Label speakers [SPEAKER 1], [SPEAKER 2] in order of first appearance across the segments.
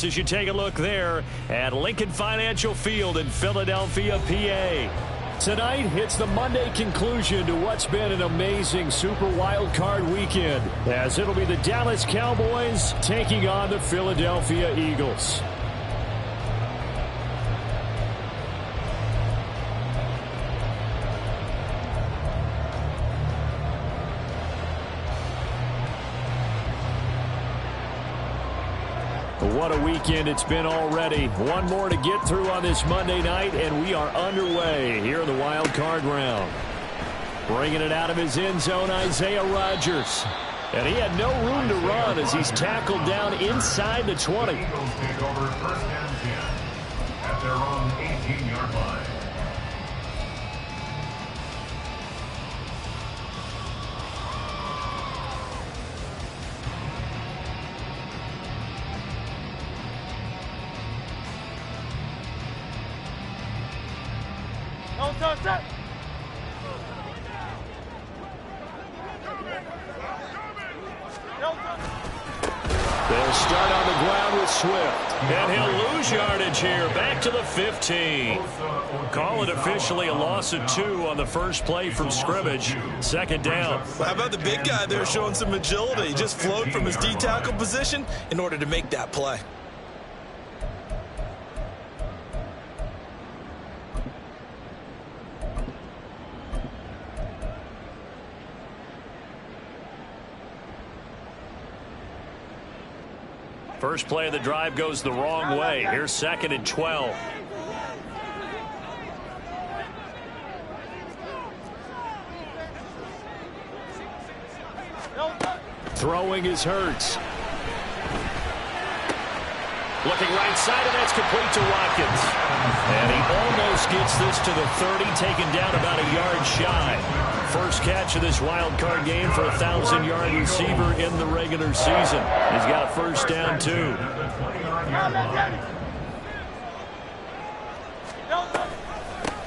[SPEAKER 1] As you take a look there at Lincoln Financial Field in Philadelphia, PA. Tonight, it's the Monday conclusion to what's been an amazing Super Wildcard weekend, as it'll be the Dallas Cowboys taking on the Philadelphia Eagles. What a weekend it's been already. One more to get through on this Monday night, and we are underway here in the wild card round. Bringing it out of his end zone, Isaiah Rodgers. And he had no room to run as he's tackled down inside the 20.
[SPEAKER 2] Eagles take over first and 10 at their own 18-yard line.
[SPEAKER 1] They'll start on the ground with Swift. And he'll lose yardage here. Back to the 15. Call it officially a loss of 2 on the first play from scrimmage. Second down.
[SPEAKER 3] Well, how about the big guy there showing some agility? He just flowed from his D-tackle position in order to make that play.
[SPEAKER 1] First play of the drive goes the wrong way. Here's 2nd and 12. Throwing is Hurts. Looking right side, and that's complete to Watkins. And he almost gets this to the 30, taken down about a yard shy. First catch of this wild card game for a 1,000-yard receiver in the regular season. He's got a first down, too.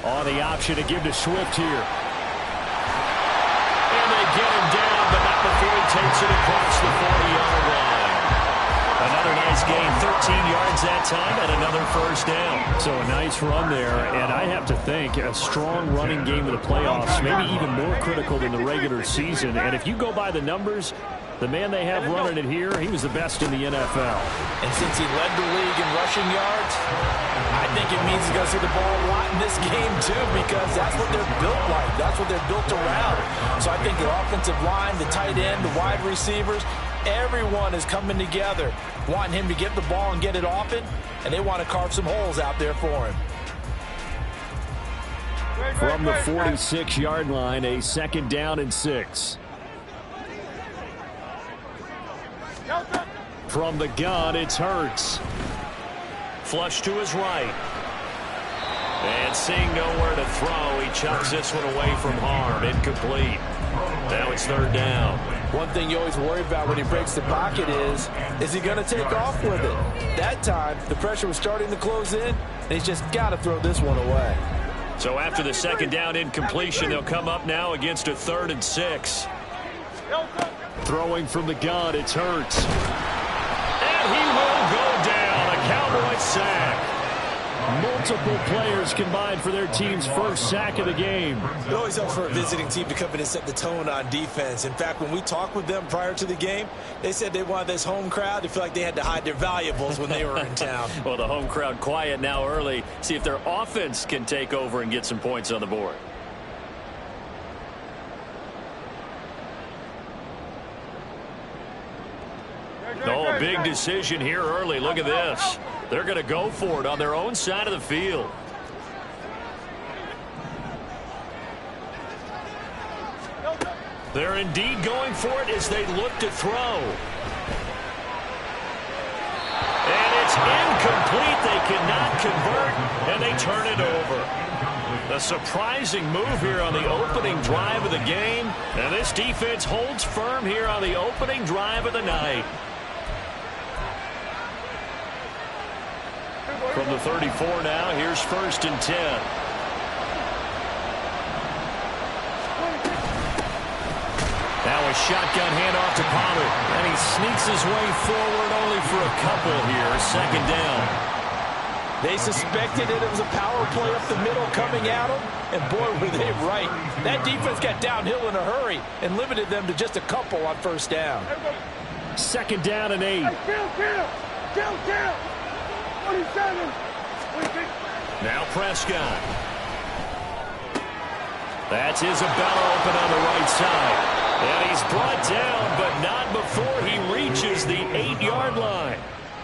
[SPEAKER 1] On the option to give to Swift here. And they get him down, but not before he takes it across the 40-yard line. Another nice gain, 13 yards that time, and another first down. So a nice run there, and I have to think a strong running game in the playoffs, maybe even more critical than the regular season. And if you go by the numbers, the man they have running it here, he was the best in the NFL.
[SPEAKER 3] And since he led the league in rushing yards, I think it means he's going to see the ball a lot in this game, too, because that's what they're built like. That's what they're built around. So I think the offensive line, the tight end, the wide receivers, everyone is coming together, wanting him to get the ball and get it often, and they want to carve some holes out there for him.
[SPEAKER 1] From the 46-yard line, a 2nd down and 6. From the gun, it's Hurts. Flush to his right. And seeing nowhere to throw, he chucks this one away from harm. Incomplete. Now it's 3rd down.
[SPEAKER 3] One thing you always worry about when he breaks the pocket is he going to take off with it? That time, the pressure was starting to close in, and he's just got to throw this one away.
[SPEAKER 1] So after the 2nd down incompletion, they'll come up now against a 3rd and 6. Throwing from the gun, it's Hurts. And he will go down. A Cowboy sack. Multiple players combined for their team's first sack of the game.
[SPEAKER 3] It always helps for a visiting team to come in and set the tone on defense. In fact, when we talked with them prior to the game, they said they wanted this home crowd to feel like they had to hide their valuables when they were in town.
[SPEAKER 1] Well, the home crowd quiet now early. See if their offense can take over and get some points on the board. Oh, a big decision here early. Look at this. They're going to go for it on their own side of the field. They're indeed going for it as they look to throw. And it's incomplete. They cannot convert, and they turn it over. A surprising move here on the opening drive of the game. And this defense holds firm here on the opening drive of the night. From the 34 now, here's 1st and 10. Now a shotgun handoff to Pollard. And he sneaks his way forward only for a couple here. Second down.
[SPEAKER 3] They suspected it was a power play up the middle coming at them, and boy, were they right. That defense got downhill in a hurry and limited them to just a couple on first down.
[SPEAKER 1] Second down and 8.
[SPEAKER 4] Kill! 27.
[SPEAKER 1] Now Prescott. That's Isabella open on the right side. And he's brought down, but not before he reaches the 8-yard line.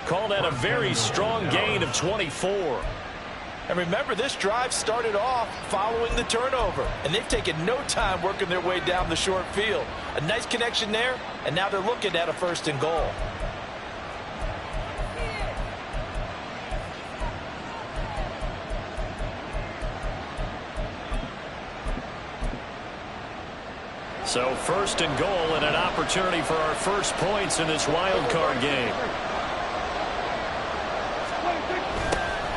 [SPEAKER 1] Call that a very strong gain of 24.
[SPEAKER 3] And remember, this drive started off following the turnover, and they've taken no time working their way down the short field. A nice connection there, and now they're looking at a 1st and goal.
[SPEAKER 1] So 1st and goal and an opportunity for our first points in this wild card game.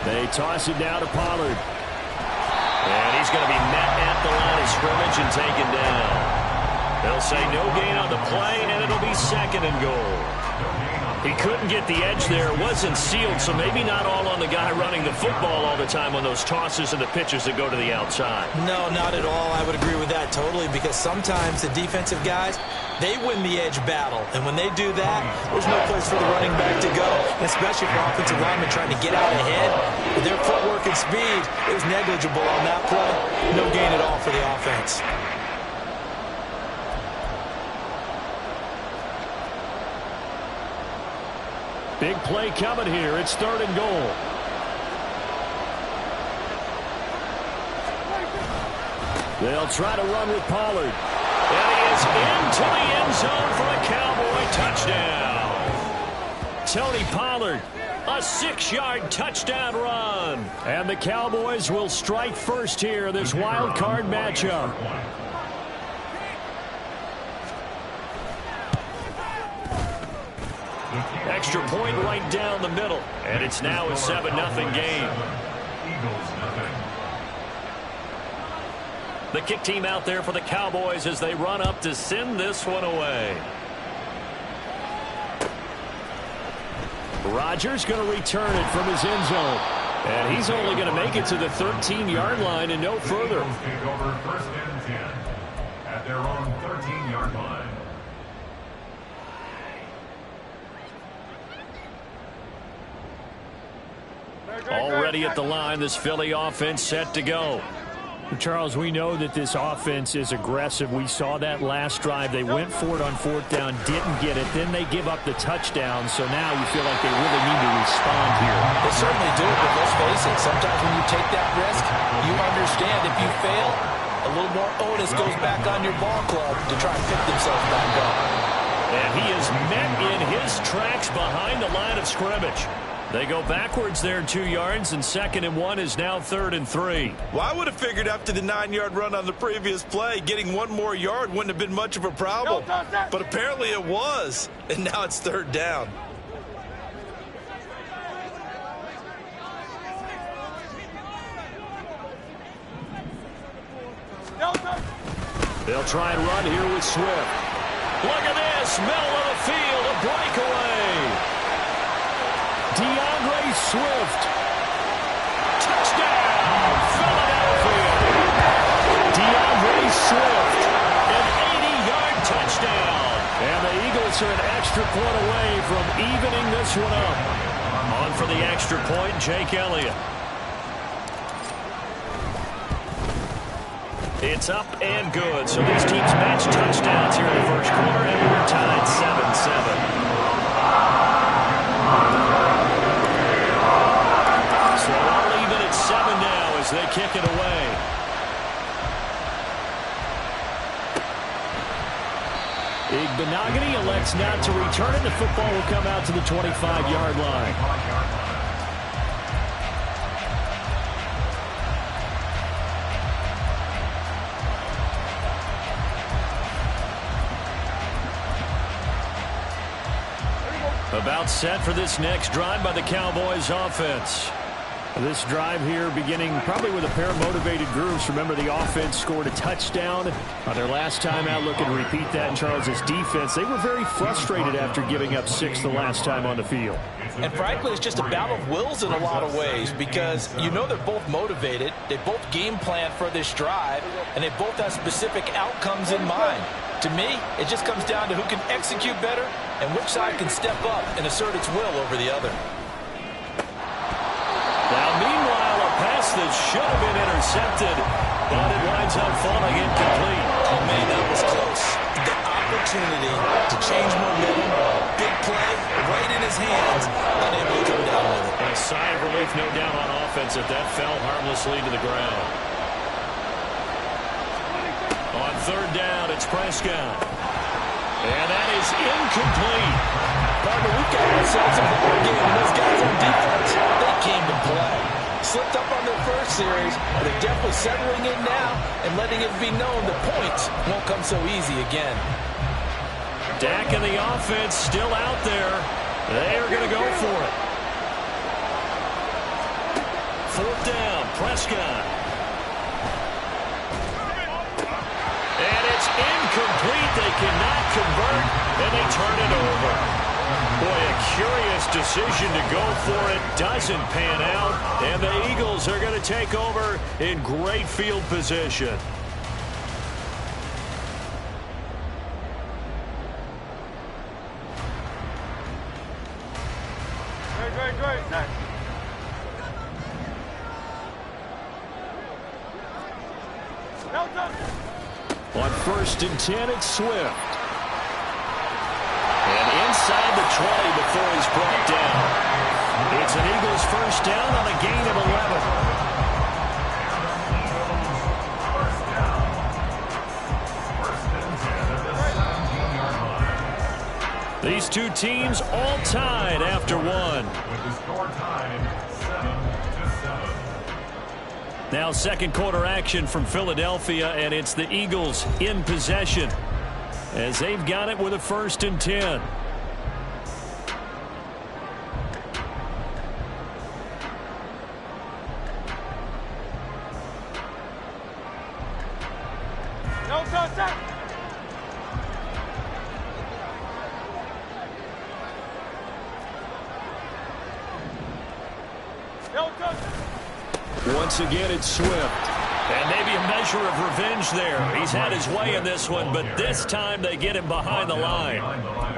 [SPEAKER 1] They toss it down to Pollard. And he's going to be met at the line of scrimmage and taken down. They'll say no gain on the play, and it'll be 2nd and goal. He couldn't get the edge there. It wasn't sealed, so maybe not all on the guy running the football all the time on those tosses and the pitches that go to the outside.
[SPEAKER 3] No, not at all. I would agree with that totally, because sometimes the defensive guys, they win the edge battle. And when they do that, there's no place for the running back to go, especially for offensive linemen trying to get out ahead. With their footwork and speed, it was negligible on that play. No gain at all for the offense.
[SPEAKER 1] Big play coming here. It's 3rd and goal. They'll try to run with Pollard. And he is into the end zone for a Cowboy touchdown. Tony Pollard, a 6-yard touchdown run. And the Cowboys will strike first here, this wild card matchup. Extra point right down the middle. And it's now a 7-0 game. The kick team out there for the Cowboys as they run up to send this one away. Rodgers going to return it from his end zone. And he's only going to make it to the 13-yard line and no further.
[SPEAKER 2] Take over 1st and 10 at their own 13-yard line.
[SPEAKER 1] Already at the line, this Philly offense set to go.
[SPEAKER 5] Charles, we know that this offense is aggressive. We saw that last drive. They went for it on 4th down, didn't get it. Then they give up the touchdown. So now you feel like they really need to respond here.
[SPEAKER 3] They certainly do, but let's face it, sometimes when you take that risk, you understand if you fail, a little more onus goes back on your ball club to try and pick themselves back up.
[SPEAKER 1] And he is met in his tracks behind the line of scrimmage. They go backwards there 2 yards, and 2nd and 1 is now 3rd and 3.
[SPEAKER 3] Well, I would have figured after the 9-yard run on the previous play, getting 1 more yard wouldn't have been much of a problem. But apparently it was, and now it's 3rd down.
[SPEAKER 1] They'll try and run here with Swift. Look at this, middle of the field, a breakaway. DeAndre Swift. Touchdown, Philadelphia. DeAndre Swift, an 80-yard touchdown. And the Eagles are an extra point away from evening this one up. On for the extra point, Jake Elliott. It's up and good. So these teams match touchdowns here in the first quarter, and we're tied 7-7. So all even at 7 now as they kick it away. Igbenogany elects not to return it. The football will come out to the 25-yard line. About set for this next drive by the Cowboys offense.
[SPEAKER 5] This drive here beginning probably with a pair of motivated groups. Remember, the offense scored a touchdown on their last time out. Looking to repeat that in Charles' defense. They were very frustrated after giving up 6 the last time on the field.
[SPEAKER 3] And frankly, it's just a battle of wills in a lot of ways because you know they're both motivated. They both game plan for this drive, and they both have specific outcomes in mind. To me, it just comes down to who can execute better and which side can step up and assert its will over the other.
[SPEAKER 1] Now, meanwhile, a pass that should have been intercepted, but it winds up falling incomplete.
[SPEAKER 3] Oh, man, that was close. The opportunity to change momentum, big play, right in his hands, unable to come down with it.
[SPEAKER 1] A sigh of relief, no doubt, on offense that fell harmlessly to the ground. On third down, it's Prescott. And that is incomplete.
[SPEAKER 3] Partner, we've got ourselves a ball game, and those guys on defense, they came to play. Slipped up on their first series, but they're definitely settling in now and letting it be known the points won't come so easy again.
[SPEAKER 1] Dak and the offense still out there. They are going to go for it. Fourth down, Prescott. And it's incomplete. They cannot convert, and they turn it over. Boy, a curious decision to go for it. Doesn't pan out, and the Eagles are going to take over in great field position.
[SPEAKER 4] Great.
[SPEAKER 1] On 1st and 10, it's Swift. And inside the 20 before he's brought down. It's an Eagles first down on a gain of 11. These two teams all tied after one.
[SPEAKER 2] With the score time 7-7.
[SPEAKER 1] Now second quarter action from Philadelphia, and it's the Eagles in possession as they've got it with a 1st and 10.
[SPEAKER 4] No touch.
[SPEAKER 1] Once again, it's Swift. And maybe a measure of revenge there. He's had his way in this one, but this time they get him behind the line.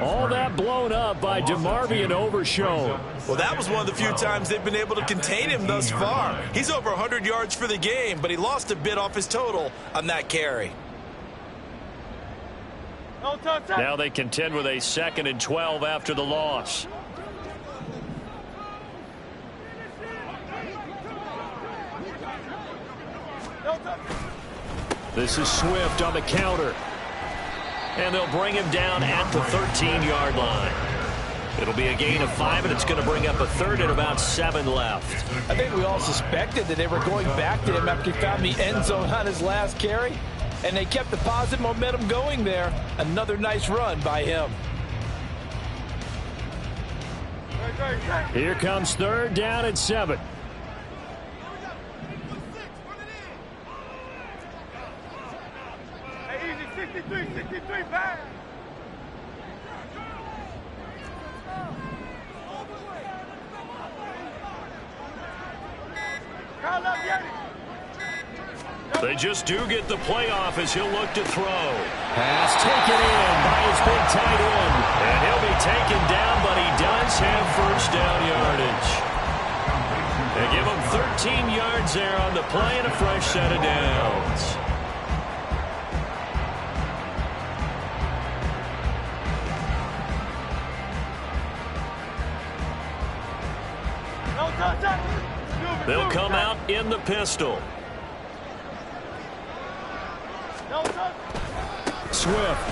[SPEAKER 5] All that blown up by DeMarvion Overshown.
[SPEAKER 3] Well, that was one of the few times they've been able to contain him thus far. He's over 100 yards for the game, but he lost a bit off his total on that carry.
[SPEAKER 4] No touch.
[SPEAKER 1] Now they contend with a 2nd and 12 after the loss. This is Swift on the counter. And they'll bring him down at the 13-yard line. It'll be a gain of 5, and it's going to bring up a 3rd and about 7 left.
[SPEAKER 3] I think we all suspected that they were going back to him after he found the end zone on his last carry. And they kept the positive momentum going there. Another nice run by him.
[SPEAKER 5] Here comes 3rd down and 7.
[SPEAKER 4] Hey, easy, 63, back. Call up, Yeti.
[SPEAKER 1] They just do get the playoff as he'll look to throw.
[SPEAKER 5] Pass taken in by his big tight end.
[SPEAKER 1] And he'll be taken down, but he does have first down yardage. They give him 13 yards there on the play and a fresh set of downs. They'll come out in the pistol.
[SPEAKER 5] Swift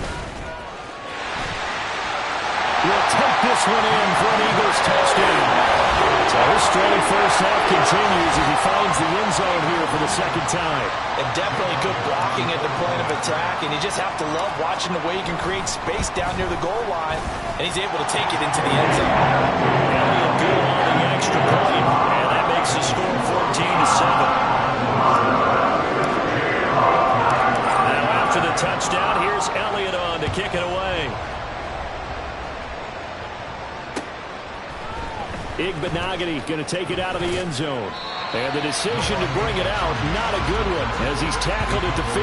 [SPEAKER 5] will take this one in for an Eagles touchdown. So his strong first half continues as he finds the end zone here for the 2nd time.
[SPEAKER 3] And definitely good blocking at the point of attack, and you just have to love watching the way he can create space down near the goal line, and he's able to take it into the end zone.
[SPEAKER 1] Elliott good on the extra point, and that makes the score
[SPEAKER 5] Igbenogany going to take it out of the end zone. And the decision to bring it out, not a good one, as he's tackled at the 15.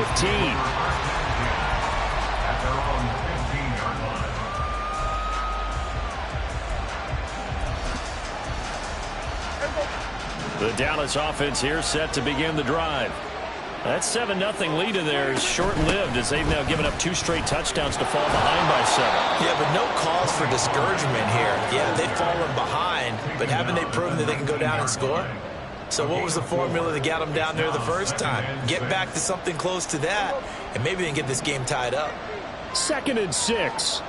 [SPEAKER 2] At their own 15-yard line.
[SPEAKER 1] The Dallas offense here set to begin the drive. That 7-0 lead in there is short-lived as they've now given up 2 straight touchdowns to fall behind by 7.
[SPEAKER 3] Yeah, but no cause for discouragement here. Yeah, they've fallen behind, but haven't they proven that they can go down and score? So what was the formula that got them down there the first time? Get back to something close to that, and maybe they can get this game tied up.
[SPEAKER 5] 2nd and 6.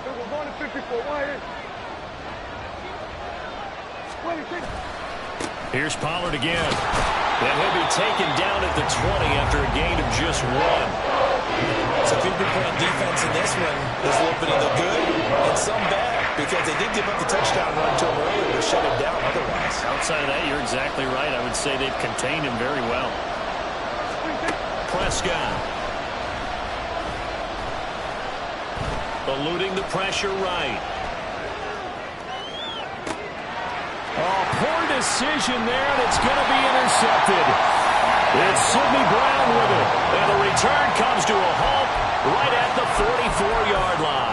[SPEAKER 5] Here's Pollard again. And he'll be taken down at the 20 after a gain of just 1.
[SPEAKER 3] So if you've been playing defense in this one, there's a little bit of the good and some bad, because they did give up the touchdown run to him earlier to shut him down otherwise.
[SPEAKER 1] Outside of that, you're exactly right. I would say they've contained him very well. Prescott. Eluding the pressure right.
[SPEAKER 5] Oh, poor decision there, and it's going to be intercepted. It's Sidney Brown with it.
[SPEAKER 1] And the return comes to a halt right at the 44-yard line.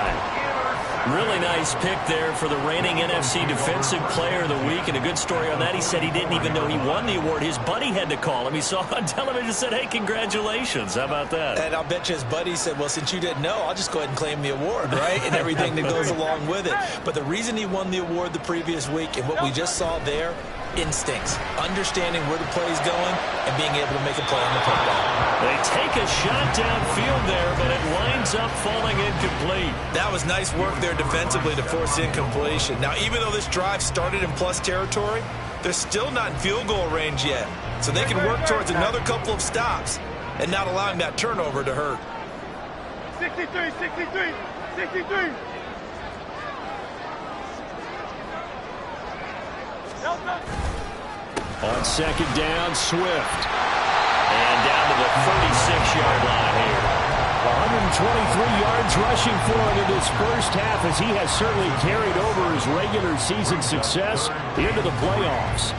[SPEAKER 1] Really nice pick there for the reigning NFC Defensive Player of the Week. And a good story on that. He said he didn't even know he won the award. His buddy had to call him. He saw on television and said, hey, congratulations. How about that?
[SPEAKER 3] And I'll bet you his buddy said, well, since you didn't know, I'll just go ahead and claim the award, right? And everything that goes along with it. But the reason he won the award the previous week and what we just saw there, instincts, understanding where the play is going and being able to make a play on the football.
[SPEAKER 1] They take a shot downfield there, but it winds up falling incomplete.
[SPEAKER 3] That was nice work there defensively to force incompletion. Now, even though this drive started in plus territory, they're still not in field goal range yet. So they can work towards another couple of stops and not allowing that turnover to hurt.
[SPEAKER 4] 63, 63, 63.
[SPEAKER 5] On 2nd down, Swift.
[SPEAKER 1] And down to the 36-yard line here.
[SPEAKER 5] 123 yards rushing for him in this first half, as he has certainly carried over his regular season success into the playoffs.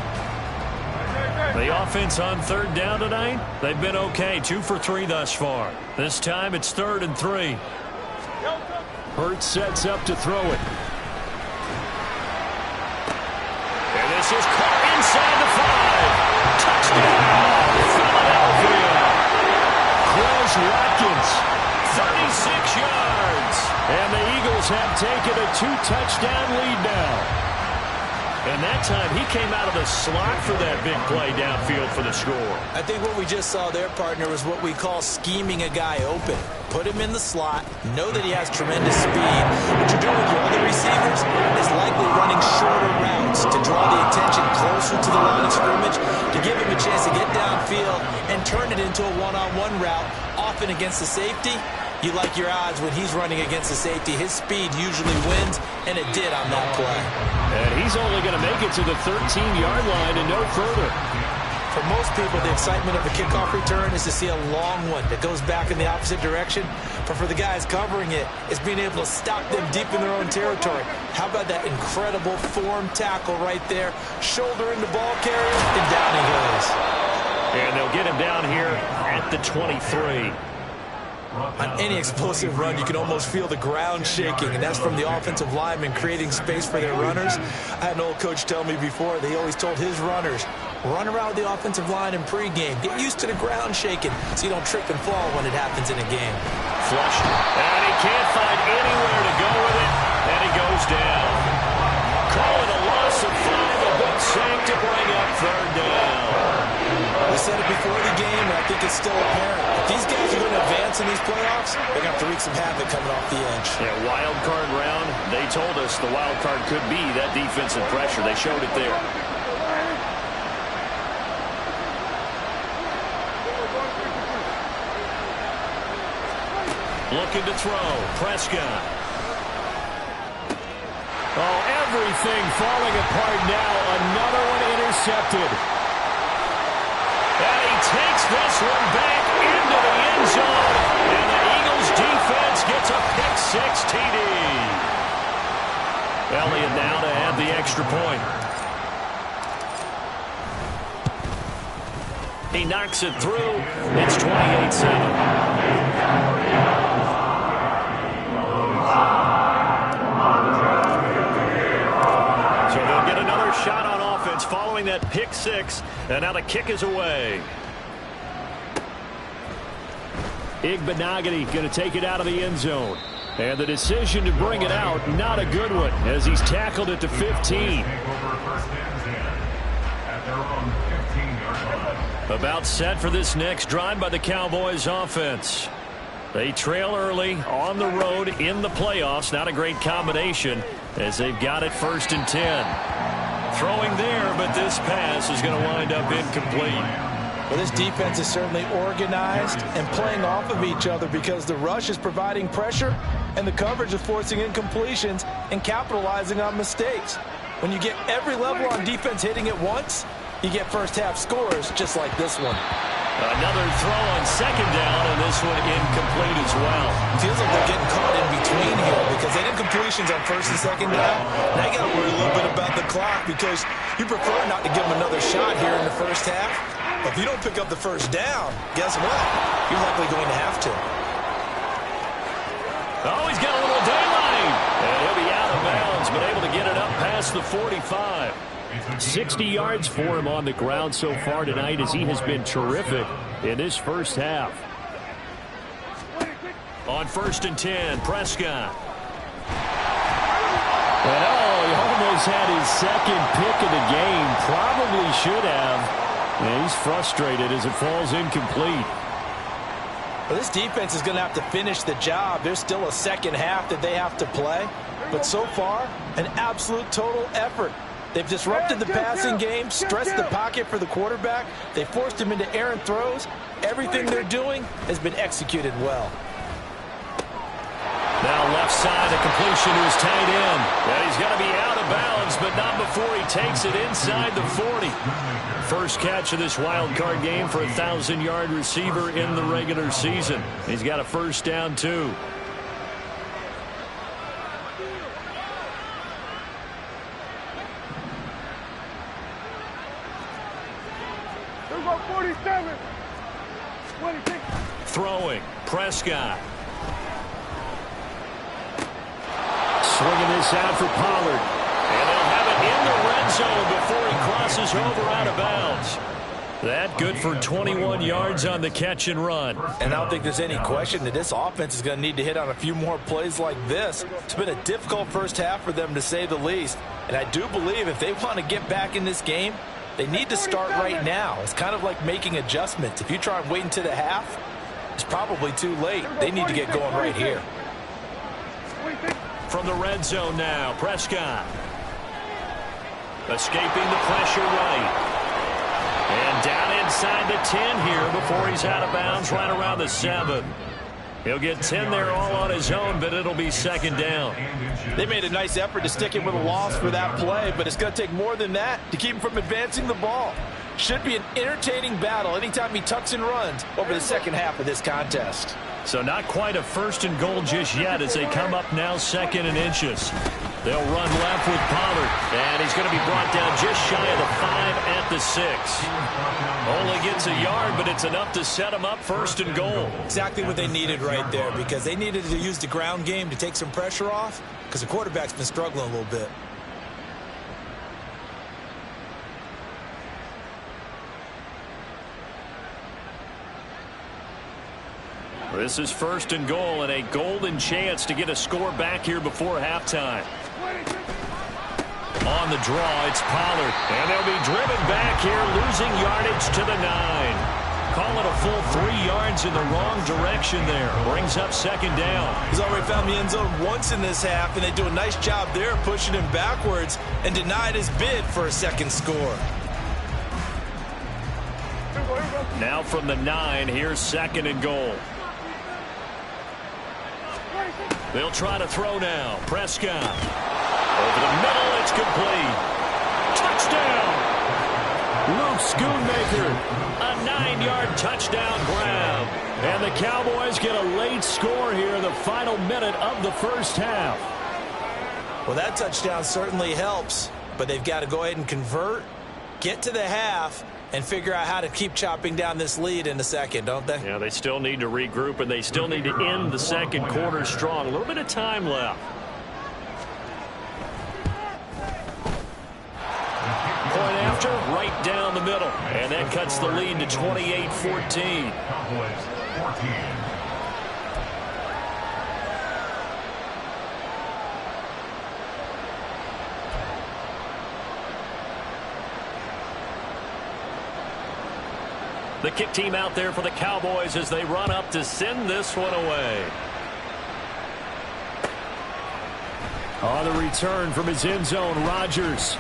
[SPEAKER 1] The offense on 3rd down tonight, they've been okay. 2 for 3 thus far. This time it's 3rd and 3.
[SPEAKER 5] Hurts sets up to throw it.
[SPEAKER 1] And this is caught inside the 5. Touchdown, Philadelphia.
[SPEAKER 5] Quez Watkins.
[SPEAKER 1] 36 yards.
[SPEAKER 5] And the Eagles have taken a 2-touchdown lead now. And that time he came out of the slot for that big play downfield for the score.
[SPEAKER 3] I think what we just saw there, partner, was what we call scheming a guy open. Put him in the slot, know that he has tremendous speed. What you're doing with your other receivers is likely running shorter routes to draw the attention closer to the line of scrimmage, to give him a chance to get downfield and turn it into a one-on-one route, often against the safety. You like your odds when he's running against the safety. His speed usually wins, and it did on that play.
[SPEAKER 5] And he's only going to make it to the 13-yard line and no further.
[SPEAKER 3] For most people, the excitement of a kickoff return is to see a long one that goes back in the opposite direction. But for the guys covering it, it's being able to stop them deep in their own territory. How about that incredible form tackle right there? Shoulder into ball carrier, and down he goes.
[SPEAKER 1] And they'll get him down here at the 23.
[SPEAKER 3] On any explosive run, you can almost feel the ground shaking, and that's from the offensive linemen creating space for their runners. I had an old coach tell me before, they always told his runners, run around the offensive line in pregame. Get used to the ground shaking so you don't trip and fall when it happens in a game.
[SPEAKER 1] Flush. And he can't find anywhere to go with it, and he goes down. Calling a loss of 5, a big sack to bring up 3rd down.
[SPEAKER 3] We said it before the game, and I think it's still apparent. If these guys are going to advance in these playoffs, they're going to have to wreak some havoc coming off the edge.
[SPEAKER 1] Yeah, wild card round, they told us the wild card could be that defensive pressure. They showed it there. Looking to throw. Prescott.
[SPEAKER 5] Oh, everything falling apart now. Another one intercepted.
[SPEAKER 1] And he takes this one back into the end zone. And the Eagles defense gets a pick-6 TD. Elliott now to add the extra point. He knocks it through. It's 28-7. Shot on offense following that pick six, and now the kick is away. Igbenogany going to take it out of the end zone. And the decision to bring it out, not a good one, as he's tackled it to 15. About set for this next drive by the Cowboys offense. They trail early on the road in the playoffs. Not a great combination as they've got it 1st and 10. Throwing there, but this pass is going to wind up incomplete.
[SPEAKER 3] Well, this defense is certainly organized and playing off of each other because the rush is providing pressure and the coverage is forcing incompletions and capitalizing on mistakes. When you get every level on defense hitting at once, you get first-half scores just like this one.
[SPEAKER 1] Another throw on 2nd down, and this one incomplete as well.
[SPEAKER 3] Feels like they're getting caught in between here because they did incompletions on 1st and 2nd down. Now you got to worry a little bit about the clock because you prefer not to give them another shot here in the first half. But if you don't pick up the 1st down, guess what? You're likely going to have to.
[SPEAKER 1] Oh, he's got a little daylight. And he'll be out of bounds, but able to get it up past the 45. 60 yards for him on the ground so far tonight as he has been terrific in this first half. On 1st and 10, Prescott. And he almost had his 2nd pick of the game. Probably should have. And he's frustrated as it falls incomplete.
[SPEAKER 3] Well, this defense is going to have to finish the job. There's still a 2nd half that they have to play. But so far, an absolute total effort. They've disrupted the passing game, stressed the pocket for the quarterback. They forced him into errant throws. Everything they're doing has been executed well.
[SPEAKER 1] Now left side, a completion to his tight end. And he's going to be out of bounds, but not before he takes it inside the 40. First catch of this wild card game for a 1,000-yard receiver in the regular season. He's got a 1st down, too. Throwing, Prescott. Swinging this out for Pollard. And they'll have it in the red zone before he crosses over out of bounds. That good for 21 yards on the catch and run.
[SPEAKER 3] And I don't think there's any question that this offense is going to need to hit on a few more plays like this. It's been a difficult first half for them, to say the least. And I do believe if they want to get back in this game, they need to start right now. It's kind of like making adjustments. If you try and wait until the half, it's probably too late. They need to get going right here.
[SPEAKER 1] From the red zone now, Prescott. Escaping the pressure right. And down inside the 10 here before he's out of bounds right around the 7. He'll get 10 there all on his own, but it'll be 2nd down.
[SPEAKER 3] They made a nice effort to stick him with a loss for that play, but it's going to take more than that to keep him from advancing the ball. Should be an entertaining battle anytime he tucks and runs over the 2nd half of this contest.
[SPEAKER 1] So not quite a 1st and goal just yet as they come up now 2nd and inches. They'll run left with Pollard, and he's going to be brought down just shy of the 5 at the 6. Only gets a yard, but it's enough to set him up 1st and goal.
[SPEAKER 3] Exactly what they needed right there, because they needed to use the ground game to take some pressure off, because the quarterback's been struggling a little bit.
[SPEAKER 1] This is 1st and goal and a golden chance to get a score back here before halftime. On the draw, it's Pollard. And they'll be driven back here, losing yardage to the 9. Call it a full 3 yards in the wrong direction there. Brings up 2nd down.
[SPEAKER 3] He's already found the end zone once in this half, and they do a nice job there pushing him backwards and denied his bid for a 2nd score.
[SPEAKER 1] Now from the 9, here's 2nd and goal. They'll try to throw now. Prescott. Over the middle, it's complete. Touchdown! Luke Schoonmaker. A 9-yard touchdown grab. And the Cowboys get a late score here in the final minute of the first half.
[SPEAKER 3] Well, that touchdown certainly helps, but they've got to go ahead and convert, get to the half, and figure out how to keep chopping down this lead in the second, don't they?
[SPEAKER 5] Yeah, they still need to regroup, and they still need to end the second quarter strong. A little bit of time left. Point after, right down the middle. And that cuts the lead to 28-14.
[SPEAKER 2] Cowboys 14.
[SPEAKER 5] The kick team out there for the Cowboys as they run up to send this one away. On the return from his end zone, Rodgers.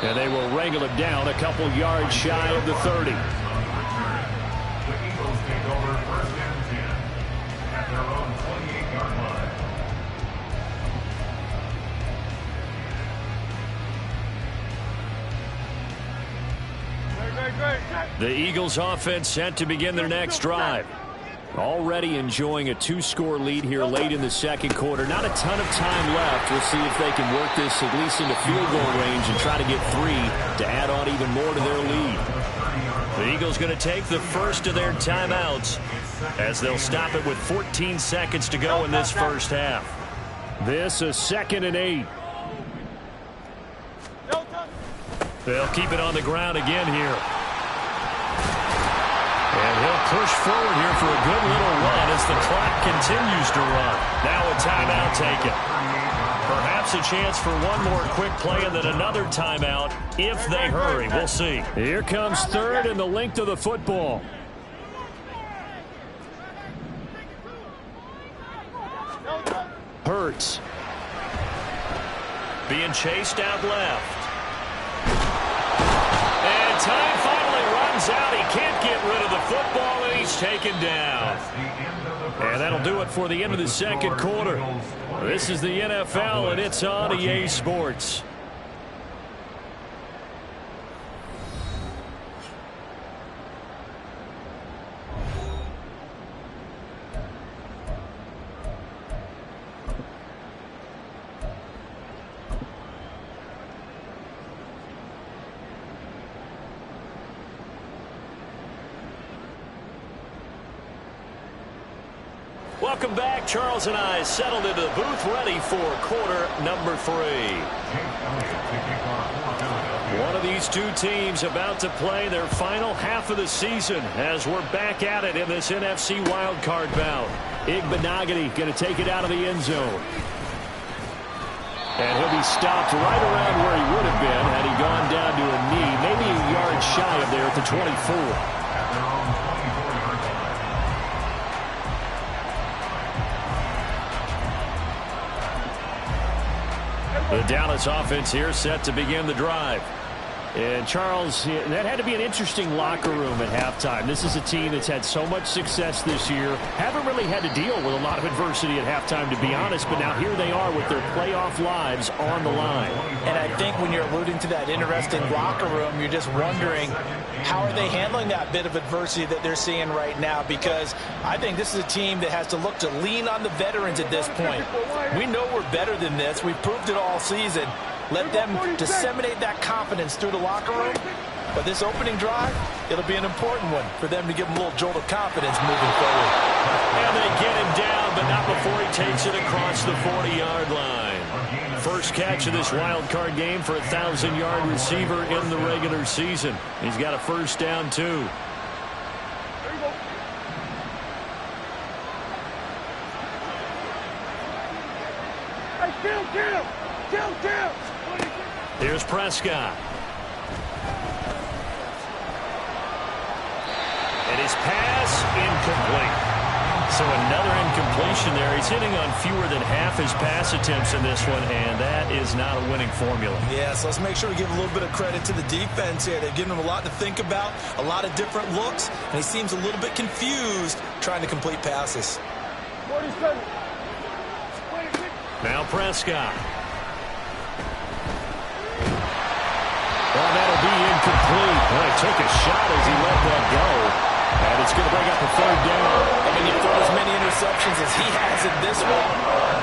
[SPEAKER 5] And they will wrangle it down a couple yards shy of the 30.
[SPEAKER 2] The Eagles take over first and 10 at their own 28-yard line.
[SPEAKER 5] The Eagles offense set to begin their next drive. Already enjoying a 2-score lead here late in the second quarter. Not a ton of time left. We'll see if they can work this at least into field goal range and try to get 3 to add on even more to their lead. The Eagles going to take the first of their timeouts as they'll stop it with 14 seconds to go in this first half. This is 2nd and 8. They'll keep it on the ground again here. And he'll push forward here for a good little run as the clock continues to run. Now a timeout taken. Perhaps a chance for one more quick play and then another timeout if they hurry. We'll see. Here comes 3rd and the length of the football. Hurts. Being chased out left. And time finally runs out. He can't get rid of the football, and he's taken down. And that'll do it for the end of the second quarter. This is the NFL, and it's on EA Sports. Welcome back. Charles and I settled into the booth ready for quarter number 3. One of these two teams about to play their final half of the season as we're back at it in this NFC Wildcard bout. Igbenogany going to take it out of the end zone. And he'll be stopped right around where he would have been had he gone down to a knee, maybe a yard shy of there at the 24. The Dallas offense here set to begin the drive. And Charles, that had to be an interesting locker room at halftime. This is a team that's had so much success this year. Haven't really had to deal with a lot of adversity at halftime, to be honest. But now here they are with their playoff lives on the line.
[SPEAKER 3] And I think when you're alluding to that interesting locker room, you're just wondering how are they handling that bit of adversity that they're seeing right now? Because I think this is a team that has to look to lean on the veterans at this point. We know we're better than this. We've proved it all season. Let them disseminate that confidence through the locker room. But this opening drive, it'll be an important one for them to give them a little jolt of confidence moving forward.
[SPEAKER 5] And they get him down, but not before he takes it across the 40-yard line. First catch of this wild card game for a 1,000-yard receiver in the regular season. He's got a first down, too.
[SPEAKER 4] Kill.
[SPEAKER 5] Here's Prescott. And his pass incomplete. So another incompletion there. He's hitting on fewer than half his pass attempts in this one, and that is not a winning formula.
[SPEAKER 3] Yeah, so let's make sure we give a little bit of credit to the defense here. They've given him a lot to think about, a lot of different looks, and he seems a little bit confused trying to complete passes.
[SPEAKER 5] Now Prescott. Well, that'll be incomplete. Well, he took a shot as he let that go. And it's going to bring up a third down.
[SPEAKER 3] And when you throw as many interceptions as he has in this one,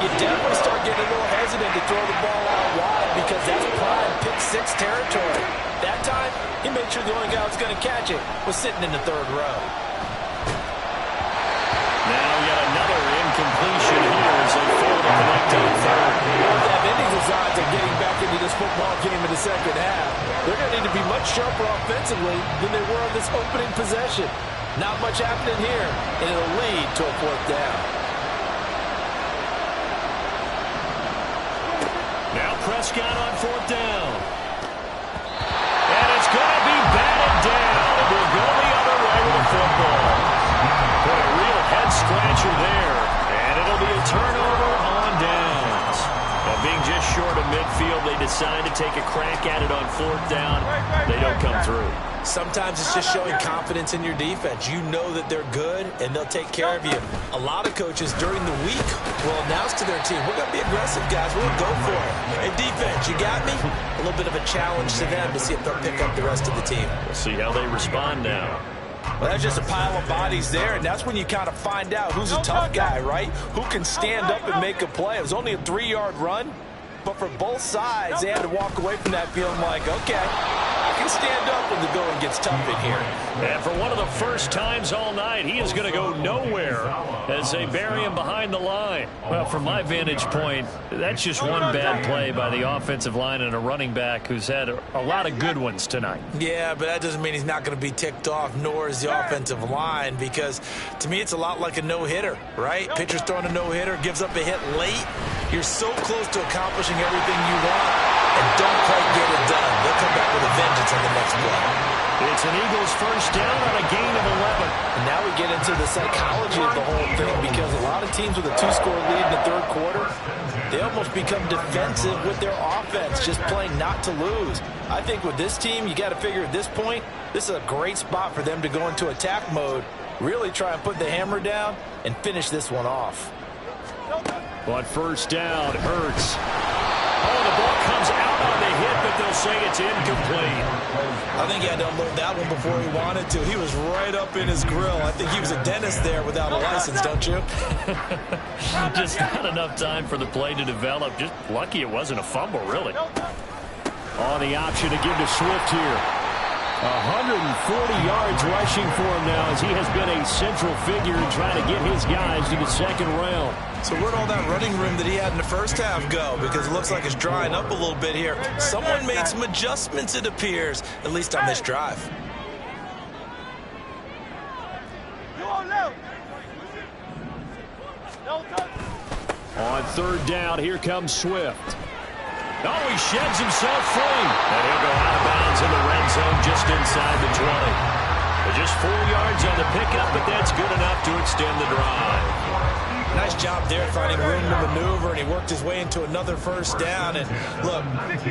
[SPEAKER 3] you definitely start getting a little hesitant to throw the ball out wide because that's prime pick-6 territory. That time, he made sure the only guy who was going to catch it was sitting in the third row.
[SPEAKER 5] Now yet another incompletion here as they fail to connect on third.
[SPEAKER 3] If they have any designs of getting back into this football game in the second half, they're going to need to be much sharper offensively than they were on this opening possession. Not much happening here, and it'll lead to a fourth down.
[SPEAKER 5] Now Prescott on fourth down. And it's going to be batted down. And we'll go the other way with the football. Put a real head-scratcher there. And it'll be a turnover on downs. Now, being just short of midfield, they decide to take a crack at it on fourth down. They don't come through.
[SPEAKER 3] Sometimes it's just showing confidence in your defense. You know that they're good, and they'll take care of you. A lot of coaches during the week will announce to their team, we're going to be aggressive, guys. We'll go for it. Hey, defense, you got me? A little bit of a challenge to them to see if they'll pick up the rest of the team.
[SPEAKER 5] We'll see how they respond now.
[SPEAKER 3] Well, that's just a pile of bodies there, and that's when you kind of find out who's a tough guy, right? Who can stand up and make a play. It was only a 3-yard run, but for both sides, they had to walk away from that feeling like, okay, I can stand up when the going gets tough in here.
[SPEAKER 5] And for one of the first times all night, he is going to go nowhere as they bury him behind the line. Well, from my vantage point, that's just one bad play by the offensive line and a running back who's had a lot of good ones tonight.
[SPEAKER 3] Yeah, but that doesn't mean he's not going to be ticked off, nor is the offensive line, because to me it's a lot like a no-hitter, right? Pitcher's throwing a no-hitter, gives up a hit late. You're so close to accomplishing everything you want and don't quite get it done. They'll come back with a vengeance on the next play.
[SPEAKER 5] It's an Eagles first down on a gain of 11.
[SPEAKER 3] And now we get into the psychology of the whole thing because a lot of teams with a 2-score lead in the third quarter, they almost become defensive with their offense, just playing not to lose. I think with this team, you got to figure at this point, this is a great spot for them to go into attack mode, really try and put the hammer down and finish this one off.
[SPEAKER 5] But first down, Hurts. Oh, the ball comes out on the hit, but they'll say it's incomplete.
[SPEAKER 3] I think he had to unload that one before he wanted to. He was right up in his grill. I think he was a dentist there without a license, don't you?
[SPEAKER 5] Just not enough time for the play to develop. Just lucky it wasn't a fumble, really. On the option to give to Swift here. 140 yards rushing for him now as he has been a central figure in trying to get his guys to the second round.
[SPEAKER 3] So where'd all that running room that he had in the first half go? Because it looks like it's drying up a little bit here. Someone made some adjustments, it appears, at least on this drive.
[SPEAKER 5] On third down, here comes Swift. Oh, he sheds himself free. And he'll go out of bounds in the red zone just inside the 20. But just 4 yards on the pickup, but that's good enough to extend the drive.
[SPEAKER 3] Nice job there finding room to maneuver, and he worked his way into another first down. And look,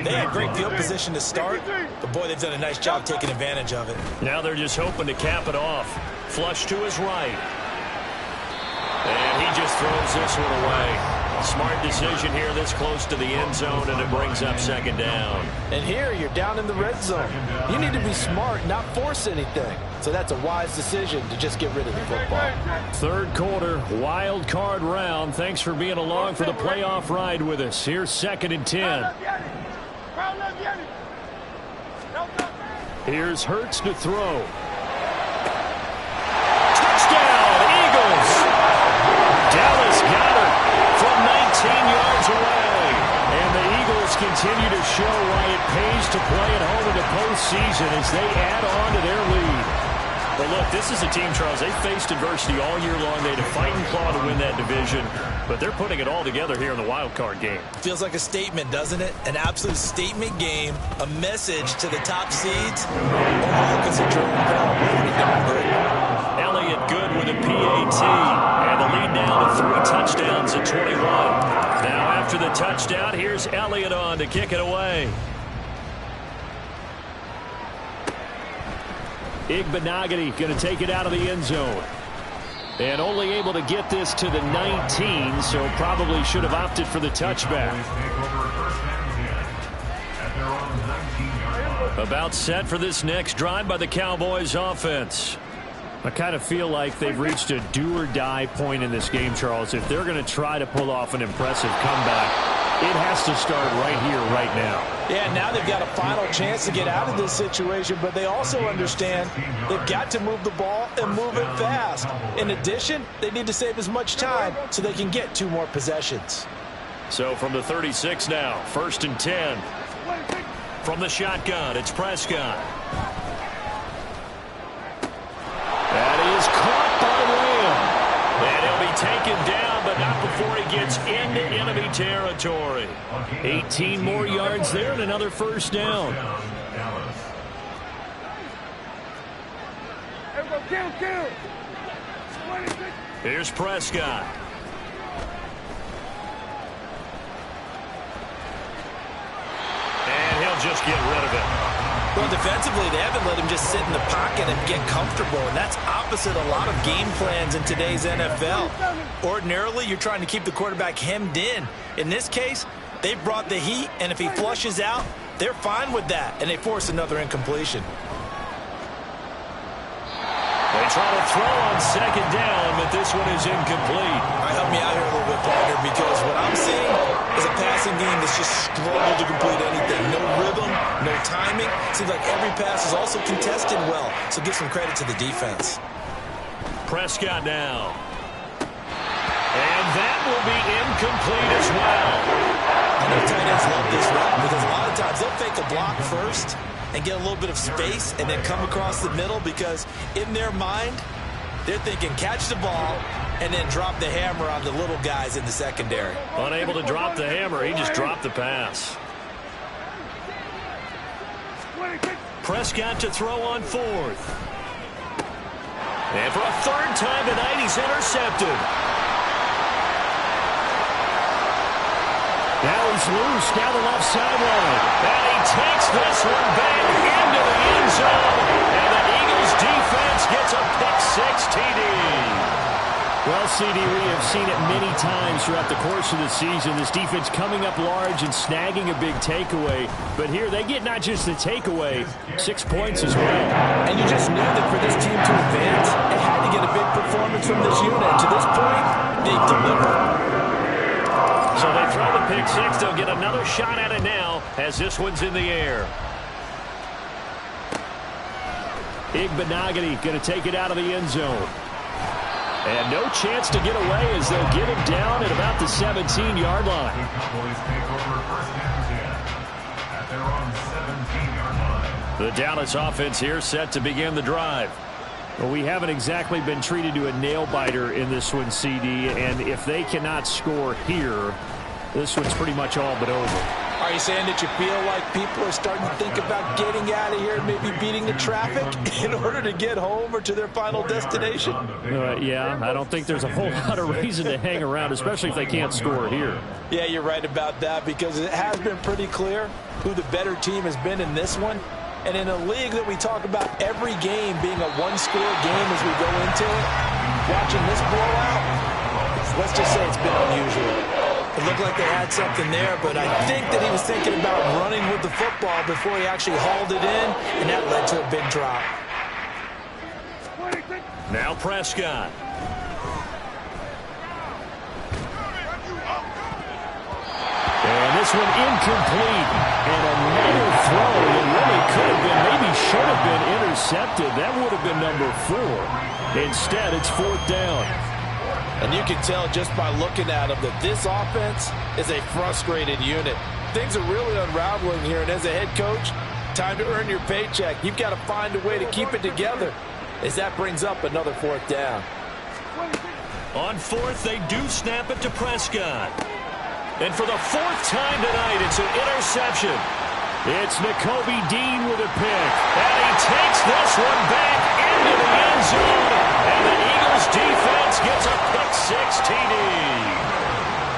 [SPEAKER 3] they had great field position to start, but boy, they've done a nice job taking advantage of it.
[SPEAKER 5] Now they're just hoping to cap it off. Flush to his right. And he just throws this one away. Smart decision here this close to the end zone, and it brings up second down.
[SPEAKER 3] And here you're down in the red zone. You need to be smart, not force anything. So that's a wise decision to just get rid of the football.
[SPEAKER 5] Third quarter, wild card round. Thanks for being along for the playoff ride with us. Here's 2nd and 10. Here's Hurts to throw. Touchdown, Eagles! Dallas got her from 19 yards away. And the Eagles continue to show why it pays to play at home in the postseason as they add on to their lead. Well, look, this is a team, Charles, they faced adversity all year long. They had to fight and claw to win that division, but they're putting it all together here in the wild card game.
[SPEAKER 3] Feels like a statement, doesn't it? An absolute statement game, a message to the top seeds. Overall, because of Jerome Bell, pretty darn good.
[SPEAKER 5] Elliott good with a PAT, and the lead down to 3 touchdowns at 21. Now after the touchdown, here's Elliott on to kick it away. Igbenogany going to take it out of the end zone. And only able to get this to the 19, so probably should have opted for the touchback. About set for this next drive by the Cowboys offense. I kind of feel like they've reached a do-or-die point in this game, Charles. If they're going to try to pull off an impressive comeback, it has to start right here, right now.
[SPEAKER 3] Yeah, now they've got a final chance to get out of this situation, but they also understand they've got to move the ball and move it fast. In addition, they need to save as much time so they can get 2 more possessions.
[SPEAKER 1] So from the 36 now, 1st and 10. From the shotgun, it's Prescott. That is caught by Lamb. And he'll be taken down, but not before he gets into enemy territory. 18 more yards there and another first down. Here's Prescott. And he'll just get rid of it.
[SPEAKER 3] Well, defensively, they haven't let him just sit in the pocket and get comfortable, and that's opposite a lot of game plans in today's NFL. Ordinarily, you're trying to keep the quarterback hemmed in. In this case, they brought the heat, and if he flushes out, they're fine with that, and they force another incompletion.
[SPEAKER 1] They try to throw on 2nd down, but this one is incomplete.
[SPEAKER 3] All right, help me out here a little bit, partner, because what I'm seeing is a passing game that's just struggled to complete anything. No rhythm, no timing. Seems like every pass is also contested well, so give some credit to the defense.
[SPEAKER 1] Prescott now. And that will be incomplete as well.
[SPEAKER 3] I know tight ends love this route because a lot of times they'll fake a block first and get a little bit of space and then come across the middle because in their mind, they're thinking catch the ball and then drop the hammer on the little guys in the secondary.
[SPEAKER 1] Unable to drop the hammer, he just dropped the pass. Prescott to throw on 4th. And for a 3rd time tonight, he's intercepted.
[SPEAKER 5] Now he's loose down the left sideline.
[SPEAKER 1] And he takes this one back into the end zone. And the Eagles defense gets a pick-6 TD.
[SPEAKER 5] Well, CD, we have seen it many times throughout the course of the season. This defense coming up large and snagging a big takeaway. But here they get not just the takeaway, 6 points as well.
[SPEAKER 3] And you just knew that for this team to advance, it had to get a big performance from this unit. To this point, they've delivered.
[SPEAKER 1] So they throw the pick-6. They'll get another shot at it now as this one's in the air.
[SPEAKER 5] Igbenogany going to take it out of the end zone. And no chance to get away as they'll get him down at about the 17-yard line.
[SPEAKER 2] The Cowboys take over 1st and 10 at their own 17-yard line.
[SPEAKER 1] The Dallas offense here set to begin the drive.
[SPEAKER 5] Well, we haven't exactly been treated to a nail-biter in this one, CD, and if they cannot score here, this one's pretty much all but over.
[SPEAKER 3] Are you saying that you feel like people are starting to think about getting out of here and maybe beating the traffic in order to get home or to their final destination?
[SPEAKER 5] Yeah, I don't think there's a whole lot of reason to hang around, especially if they can't score here.
[SPEAKER 3] Yeah, you're right about that because it has been pretty clear who the better team has been in this one. And in a league that we talk about every game being a one-score game as we go into it, watching this blowout, let's just say it's been unusual. It looked like they had something there, but I think that he was thinking about running with the football before he actually hauled it in, and that led to a big drop.
[SPEAKER 1] Now Prescott.
[SPEAKER 5] And this one incomplete. And another throw that really could have been, maybe should have been intercepted. That would have been number 4. Instead, it's 4th down.
[SPEAKER 3] And you can tell just by looking at them that this offense is a frustrated unit. Things are really unraveling here, and as a head coach, time to earn your paycheck. You've got to find a way to keep it together as that brings up another 4th down.
[SPEAKER 1] On 4th, they do snap it to Prescott. And for the 4th time tonight, it's an interception.
[SPEAKER 5] It's Nakobe Dean with a pick.
[SPEAKER 1] And he takes this one back into the end zone. And the Eagles defense gets a pick-6 TD.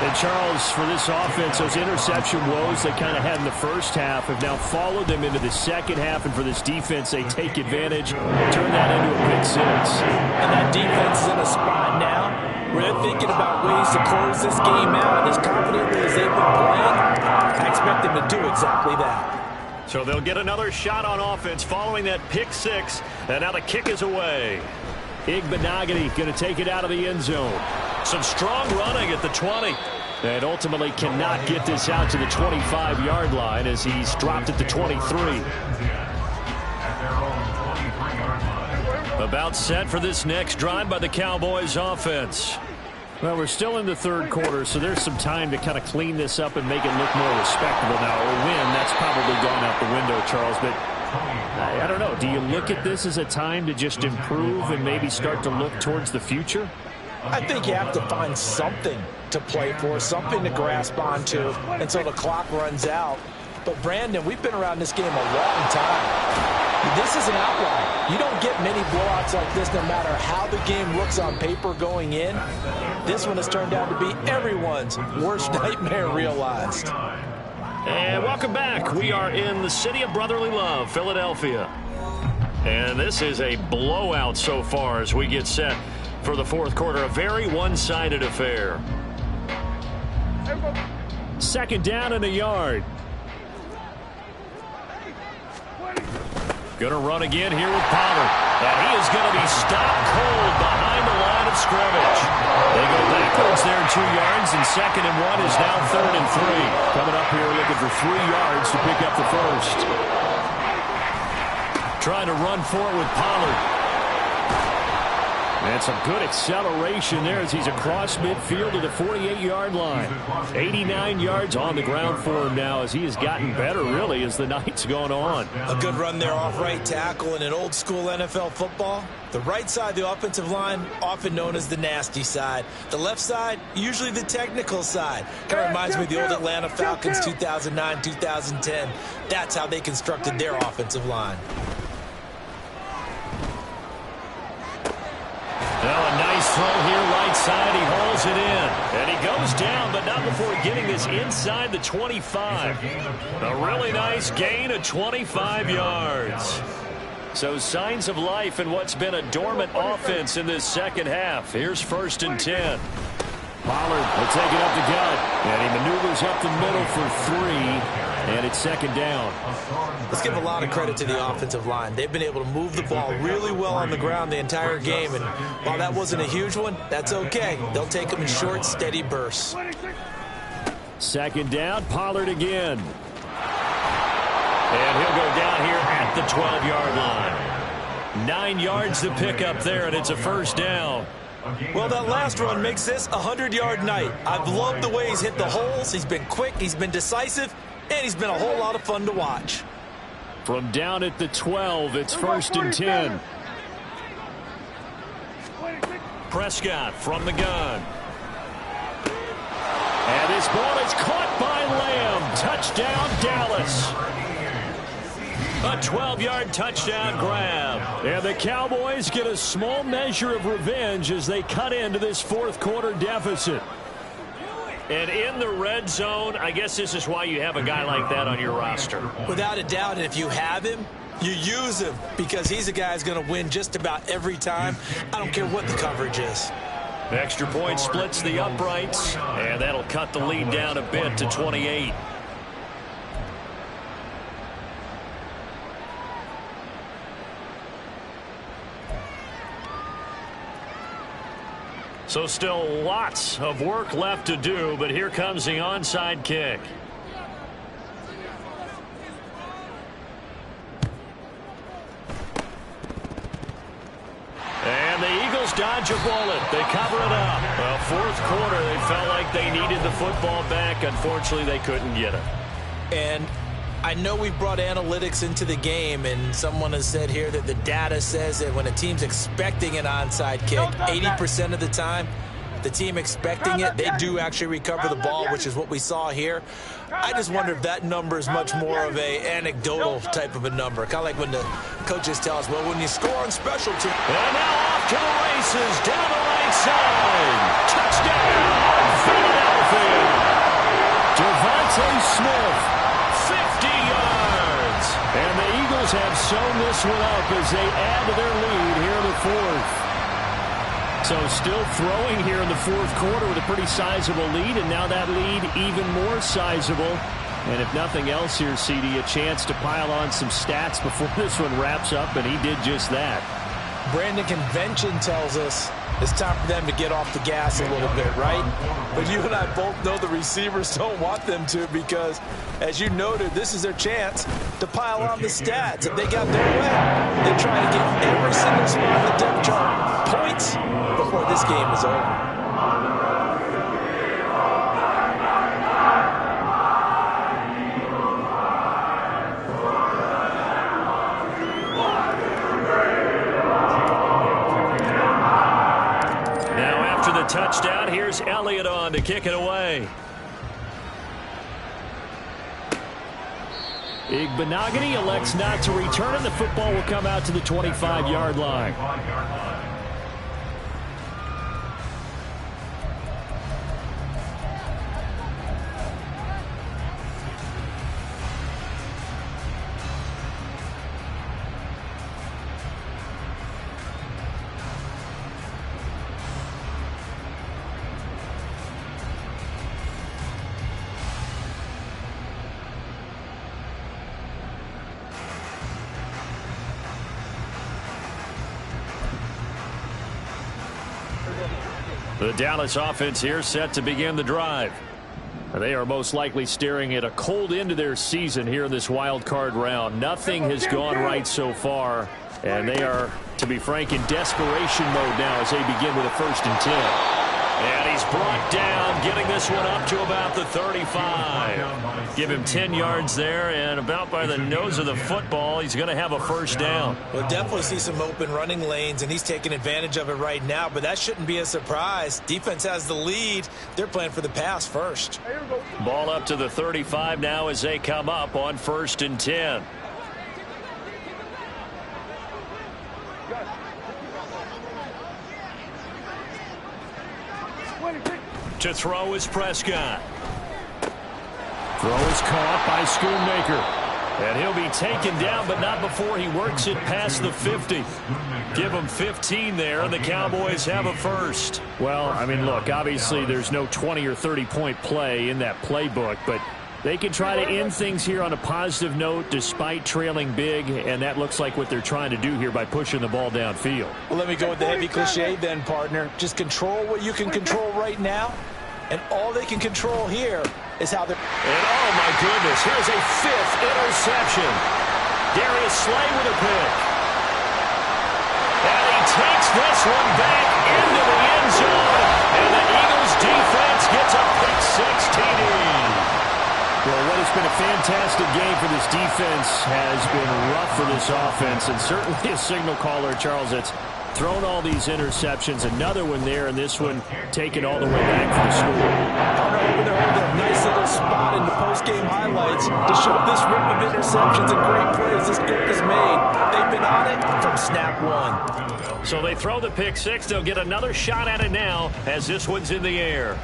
[SPEAKER 5] And Charles, for this offense, those interception woes they kind of had in the first half have now followed them into the second half. And for this defense, they take advantage, turn that into a pick-6.
[SPEAKER 3] And that defense is in a spot now where they're thinking about ways to close this game out. As confidently as they've been playing, I expect them to do exactly that.
[SPEAKER 1] So they'll get another shot on offense following that pick-6. And now the kick is away.
[SPEAKER 5] Igbenogany going to take it out of the end zone.
[SPEAKER 1] Some strong running at the 20.
[SPEAKER 5] And ultimately cannot get this out to the 25-yard line as he's dropped at the 23.
[SPEAKER 1] About set for this next drive by the Cowboys offense.
[SPEAKER 5] Well, we're still in the third quarter, so there's some time to kind of clean this up and make it look more respectable now. A win, that's probably gone out the window, Charles. But I don't know. Do you look at this as a time to just improve and maybe start to look towards the future?
[SPEAKER 3] I think you have to find something to play for, something to grasp onto until the clock runs out. But, Brandon, we've been around this game a long time. This is an outlier. You don't get many blowouts like this no matter how the game looks on paper going in. This one has turned out to be everyone's worst nightmare realized.
[SPEAKER 1] And welcome back. We are in the city of brotherly love, Philadelphia. And this is a blowout so far as we get set for the fourth quarter. A very one-sided affair.
[SPEAKER 5] Second down and a yard.
[SPEAKER 1] Going to run again here with Pollard. And he is going to be stopped cold behind the line of scrimmage. They go backwards there 2 yards, and 2nd and 1 is now 3rd and 3.
[SPEAKER 5] Coming up here looking for 3 yards to pick up the first.
[SPEAKER 1] Trying to run for it with Pollard.
[SPEAKER 5] And some good acceleration there as he's across midfield to the 48-yard line. 89 yards on the ground for him now as he has gotten better, really, as the night's gone on.
[SPEAKER 3] A good run there off right tackle in an old-school NFL football. The right side of the offensive line, often known as the nasty side. The left side, usually the technical side. Kind of reminds me of the old Atlanta Falcons 2009, 2010. That's how they constructed their offensive line.
[SPEAKER 1] Well, a nice throw here, right side. He hauls it in. And he goes down, but not before getting this inside the 25. A really nice gain of 25 yards. So signs of life in what's been a dormant offense in this second half. Here's 1st and 10.
[SPEAKER 5] Pollard will take it up the gut. And he maneuvers up the middle for 3. And it's 2nd down.
[SPEAKER 3] Let's give a lot of credit to the offensive line. They've been able to move the ball really well on the ground the entire game. And while that wasn't a huge one, that's okay. They'll take them in short, steady bursts.
[SPEAKER 5] 2nd down, Pollard again.
[SPEAKER 1] And he'll go down here at the 12-yard line. 9 yards to pick up there, and it's a 1st down.
[SPEAKER 3] Well, that last run makes this a 100-yard night. I've loved the way he's hit the holes. He's been quick, he's been decisive, and he's been a whole lot of fun to watch.
[SPEAKER 5] From down at the 12, it's 1st and 10.
[SPEAKER 1] Prescott from the gun.
[SPEAKER 5] And this ball is caught by Lamb. Touchdown, Dallas.
[SPEAKER 1] A 12-yard touchdown grab.
[SPEAKER 5] And the Cowboys get a small measure of revenge as they cut into this fourth quarter deficit.
[SPEAKER 1] And in the red zone, I guess this is why you have a guy like that on your roster.
[SPEAKER 3] Without a doubt, and if you have him, you use him because he's a guy who's going to win just about every time. I don't care what the coverage is.
[SPEAKER 1] Extra point splits the uprights, and that'll cut the lead down a bit to 28. So still lots of work left to do, but here comes the onside kick. And the Eagles dodge a bullet. They cover it up. Well, fourth quarter, they felt like they needed the football back. Unfortunately, they couldn't get it.
[SPEAKER 3] And I know we brought analytics into the game, and someone has said here that the data says that when a team's expecting an onside kick, 80% of the time, the team expecting it, they do actually recover the ball, which is what we saw here. I just wonder if that number is much more of a anecdotal type of a number. Kind of like when the coaches tell us, well, when you score on special teams.
[SPEAKER 1] And now off to the races, down the right side. Touchdown, Philadelphia.
[SPEAKER 5] Devontae Smith.
[SPEAKER 1] 50 yards.
[SPEAKER 5] And the Eagles have sewn this one up as they add to their lead here in the fourth. So still throwing here in the fourth quarter with a pretty sizable lead, and now that lead even more sizable. And if nothing else here, CD, a chance to pile on some stats before this one wraps up, and he did just that.
[SPEAKER 3] Brandon, convention tells us it's time for them to get off the gas a little bit, right? But you and I both know the receivers don't want them to because, as you noted, this is their chance to pile on the stats. If they got their way, they try to get every single spot on the depth chart points before this game is over.
[SPEAKER 1] Touchdown. Here's Elliott on to kick it away. Igbenogany elects not to return, and the football will come out to the 25-yard line. The Dallas offense here set to begin the drive. They are most likely staring at a cold end to their season here in this wild card round. Nothing has gone right so far, and they are, to be frank, in desperation mode now as they begin with a 1st and 10. And he's brought down, getting this one up to about the 35. Give him 10 yards there, and about by the nose of the football, he's going to have a 1st down.
[SPEAKER 3] We'll definitely see some open running lanes, and he's taking advantage of it right now, but that shouldn't be a surprise. Defense has the lead. They're playing for the pass first.
[SPEAKER 1] Ball up to the 35 now as they come up on 1st and 10. To throw is Prescott. Throw is caught by Schoonmaker. And he'll be taken down, but not before he works it past the 50. Give him 15 there, and the Cowboys have a 1st.
[SPEAKER 5] Well, I mean, look, obviously there's no 20 or 30-point play in that playbook, but they can try to end things here on a positive note despite trailing big, and that looks like what they're trying to do here by pushing the ball downfield.
[SPEAKER 3] Well, let me go with the heavy cliche then, partner. Just control what you can control right now, and all they can control here is how they're...
[SPEAKER 1] And oh my goodness, here's a 5th interception. Darius Slay with a pick. And he takes this one back into the end zone, and the Eagles defense gets a pick 6 TD.
[SPEAKER 5] Well, what has been a fantastic game for this defense has been rough for this offense, and certainly a signal caller, Charles, that's thrown all these interceptions. Another one there, and this one taken all the way back for the score.
[SPEAKER 3] Over there, a nice little spot in the post-game highlights to show this rip of interceptions and great plays this group has made. They've been on it from snap one.
[SPEAKER 1] So they throw the pick 6. They'll get another shot at it now as this one's in the air.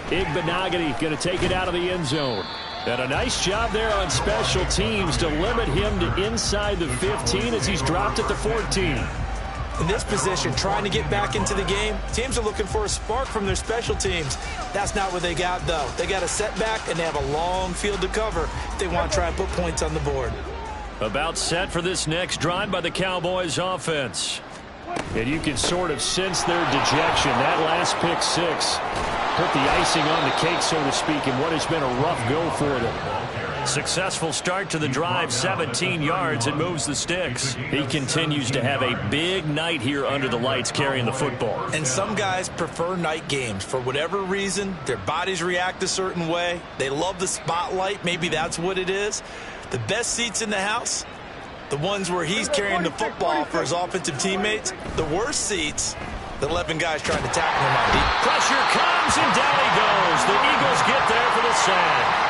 [SPEAKER 5] Igbenogany going to take it out of the end zone. And a nice job there on special teams to limit him to inside the 15 as he's dropped at the 14.
[SPEAKER 3] In this position, trying to get back into the game, teams are looking for a spark from their special teams. That's not what they got, though. They got a setback, and they have a long field to cover if they want to try and put points on the board.
[SPEAKER 1] About set for this next drive by the Cowboys offense.
[SPEAKER 5] And you can sort of sense their dejection. That last pick 6 put the icing on the cake, so to speak, in what has been a rough go for them.
[SPEAKER 1] Successful start to the drive, 17 yards, and moves the sticks. He continues to have a big night here under the lights carrying the football.
[SPEAKER 3] And some guys prefer night games. For whatever reason, their bodies react a certain way. They love the spotlight. Maybe that's what it is. The best seats in the house, the ones where he's carrying the football for his offensive teammates. The worst seats, the 11 guys trying to tackle him on deep.
[SPEAKER 1] Pressure comes, and down he goes. The Eagles get there for the sack.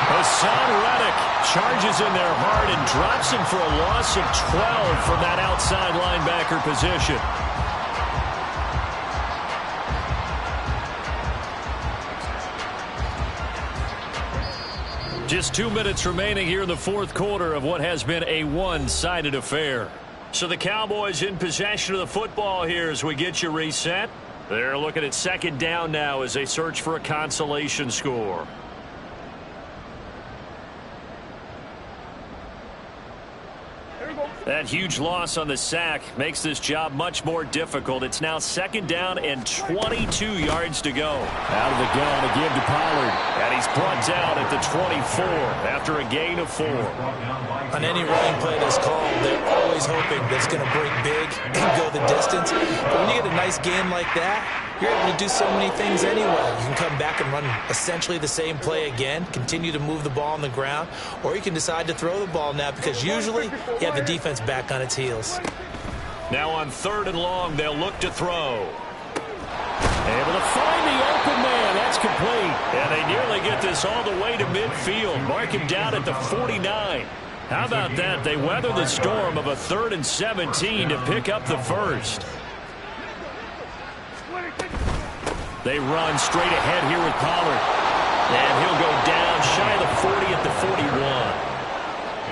[SPEAKER 1] Hassan Reddick charges in there hard and drops him for a loss of 12 from that outside linebacker position. Just 2 minutes remaining here in the fourth quarter of what has been a one-sided affair. So the Cowboys in possession of the football here as we get you reset. They're looking at second down now as they search for a consolation score. That huge loss on the sack makes this job much more difficult. It's now 2nd down and 22 yards to go.
[SPEAKER 5] Out of the gun again to Pollard.
[SPEAKER 1] And he's brought down at the 24 after a gain of 4.
[SPEAKER 3] On any running play that's called, they're always hoping that it's going to break big and go the distance. But when you get a nice game like that, you're able to do so many things anyway. You can come back and run essentially the same play again, continue to move the ball on the ground, or you can decide to throw the ball now because usually you have the defense back on its heels.
[SPEAKER 1] Now on 3rd and long, they'll look to throw.
[SPEAKER 5] Able to find the open man. That's complete.
[SPEAKER 1] And they nearly get this all the way to midfield. Mark him down at the 49. How about that? They weather the storm of a 3rd and 17 to pick up the first. They run straight ahead here with Pollard. And he'll go down shy of the 40 at the 41.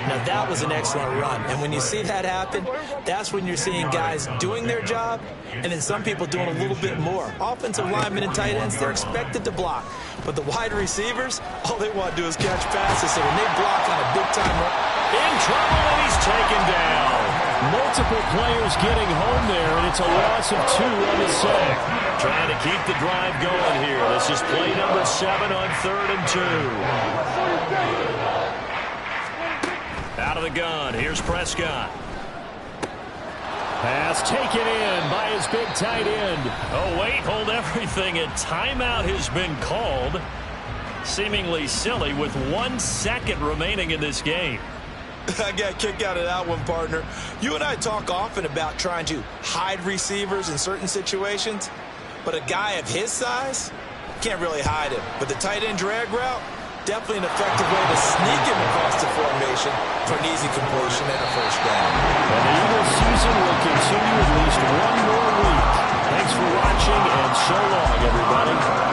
[SPEAKER 3] Now, that was an excellent run. And when you see that happen, that's when you're seeing guys doing their job and then some people doing a little bit more. Offensive linemen and tight ends, they're expected to block. But the wide receivers, all they want to do is catch passes. So when they block on a big-time run,
[SPEAKER 1] in trouble, and he's taken down.
[SPEAKER 5] Multiple players getting home there, and it's a loss of 2 on the sack.
[SPEAKER 1] Trying to keep the drive going here. This is play number 7 on 3rd and 2. Out of the gun, here's Prescott.
[SPEAKER 5] Pass taken in by his big tight end.
[SPEAKER 1] Oh, wait, hold everything. A timeout has been called. Seemingly silly with 1 second remaining in this game.
[SPEAKER 3] I got a kick out of that one, partner. You and I talk often about trying to hide receivers in certain situations, but a guy of his size can't really hide him. But the tight end drag route, definitely an effective way to sneak him across the formation for an easy completion and a first down.
[SPEAKER 5] And the Eagles season will continue at least 1 more week. Thanks for watching, and so long, everybody.